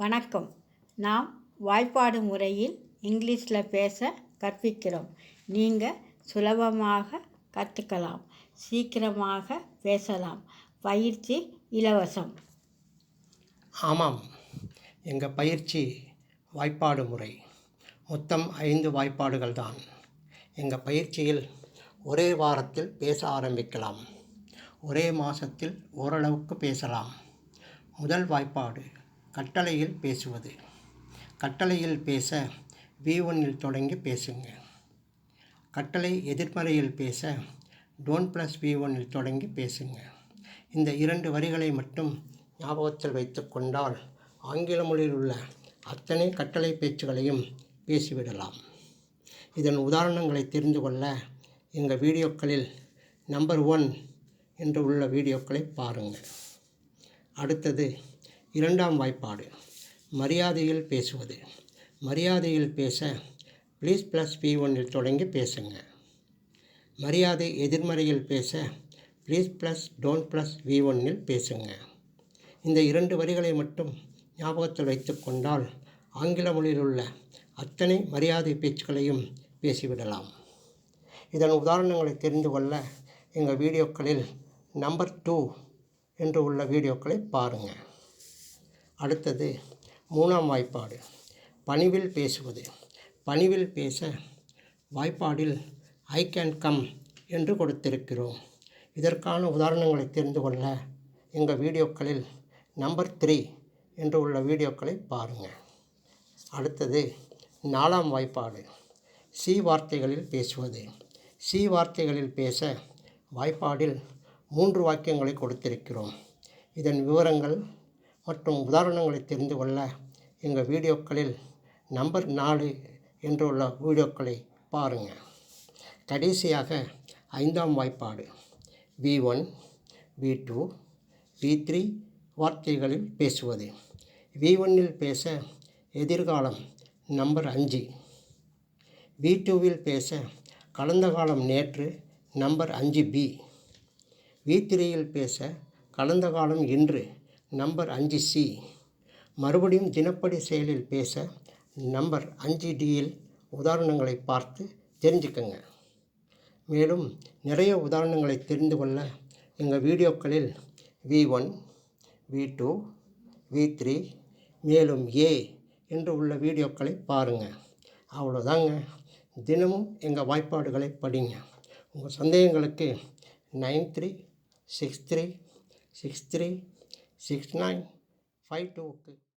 வணக்கம். நாம் வாய்ப்பாடு முறையில் இங்கிலீஷில் பேச கற்பிக்கிறோம். நீங்கள் சுலபமாக கற்றுக்கலாம், சீக்கிரமாக பேசலாம். பயிற்சி இலவசம். ஆமாம், எங்கள் பயிற்சி வாய்ப்பாடு முறை மொத்தம் 5 வாய்ப்பாடுகள் தான். எங்கள் பயிற்சியில் ஒரே வாரத்தில் பேச ஆரம்பிக்கலாம். ஒரே மாதத்தில் ஓரளவுக்கு பேசலாம். முதல் வாய்ப்பாடு கட்டளையில் பேசுவது. கட்டளையில் பேச V1 தொடங்கி பேசுங்க. கட்டளை எதிர்மறையில் பேச டோன்ட் ப்ளஸ் V1 தொடங்கி பேசுங்க. இந்த 2 வரிகளை மட்டும் ஞாபகத்தில் வைத்து கொண்டால் ஆங்கில மொழியில் உள்ள அத்தனை கட்டளை பேச்சுகளையும் பேசிவிடலாம். இதன் உதாரணங்களை தெரிந்து கொள்ள எங்கள் வீடியோக்களில் நம்பர் 1 என்று உள்ள வீடியோக்களை பாருங்கள். அடுத்தது 2ஆம் வாய்ப்பாடு மரியாதையில் பேசுவது. மரியாதையில் பேச ப்ளீஸ் ப்ளஸ் V1 தொடங்கி பேசுங்க. மரியாதை எதிர்மறையில் பேச please plus don't plus V1 பேசுங்க. இந்த 2 வரிகளை மட்டும் ஞாபகத்தில் வைத்து கொண்டால் ஆங்கில மொழியில் உள்ள அத்தனை மரியாதை பேச்சுக்களையும் பேசிவிடலாம். இதன் உதாரணங்களை தெரிந்து கொள்ள எங்கள் வீடியோக்களில் நம்பர் 2 என்று உள்ள வீடியோக்களை பாருங்கள். அடுத்தது 3ஆம் வாய்ப்பாடு பணிவில் பேசுவது. பணிவில் பேச வாய்ப்பாடில் ஐ கேன் கம் என்று கொடுத்திருக்கிறோம். இதற்கான உதாரணங்களை தெரிந்து கொள்ள எங்கள் வீடியோக்களில் நம்பர் 3 என்று உள்ள வீடியோக்களை பாருங்கள். அடுத்தது 4ஆம் வாய்ப்பாடு சி வார்த்தைகளில் பேசுவது. சி வார்த்தைகளில் பேச வாய்ப்பாடில் 3 வாக்கியங்களை கொடுத்திருக்கிறோம். இதன் விவரங்கள் மற்றும் உதாரணங்களை தெரிந்து கொள்ள எங்கள் வீடியோக்களில் நம்பர் 4 என்று உள்ள வீடியோக்களை பாருங்கள். கடைசியாக 5ஆம் வாய்ப்பாடு V1, V2, V3 வார்த்தைகளில் பேசுவது. V1 பேச எதிர்காலம் நம்பர் 5. V2 பேச கடந்த காலம் நேற்று நம்பர் 5B. V3 பேச கடந்த காலம் இன்று நம்பர் 5C. மறுபடியும் தினப்படி செயலில் பேச நம்பர் 5D உதாரணங்களை பார்த்து தெரிஞ்சுக்கங்க. மேலும் நிறைய உதாரணங்களை தெரிந்து கொள்ள எங்கள் வீடியோக்களில் V1, V2, V3 மேலும் A என்று உள்ள வீடியோக்களை பாருங்கள். அவ்வளோதாங்க. தினமும் எங்கள் வாய்ப்பாடுகளை படிங்க. உங்கள் சந்தேகங்களுக்கு 9363636952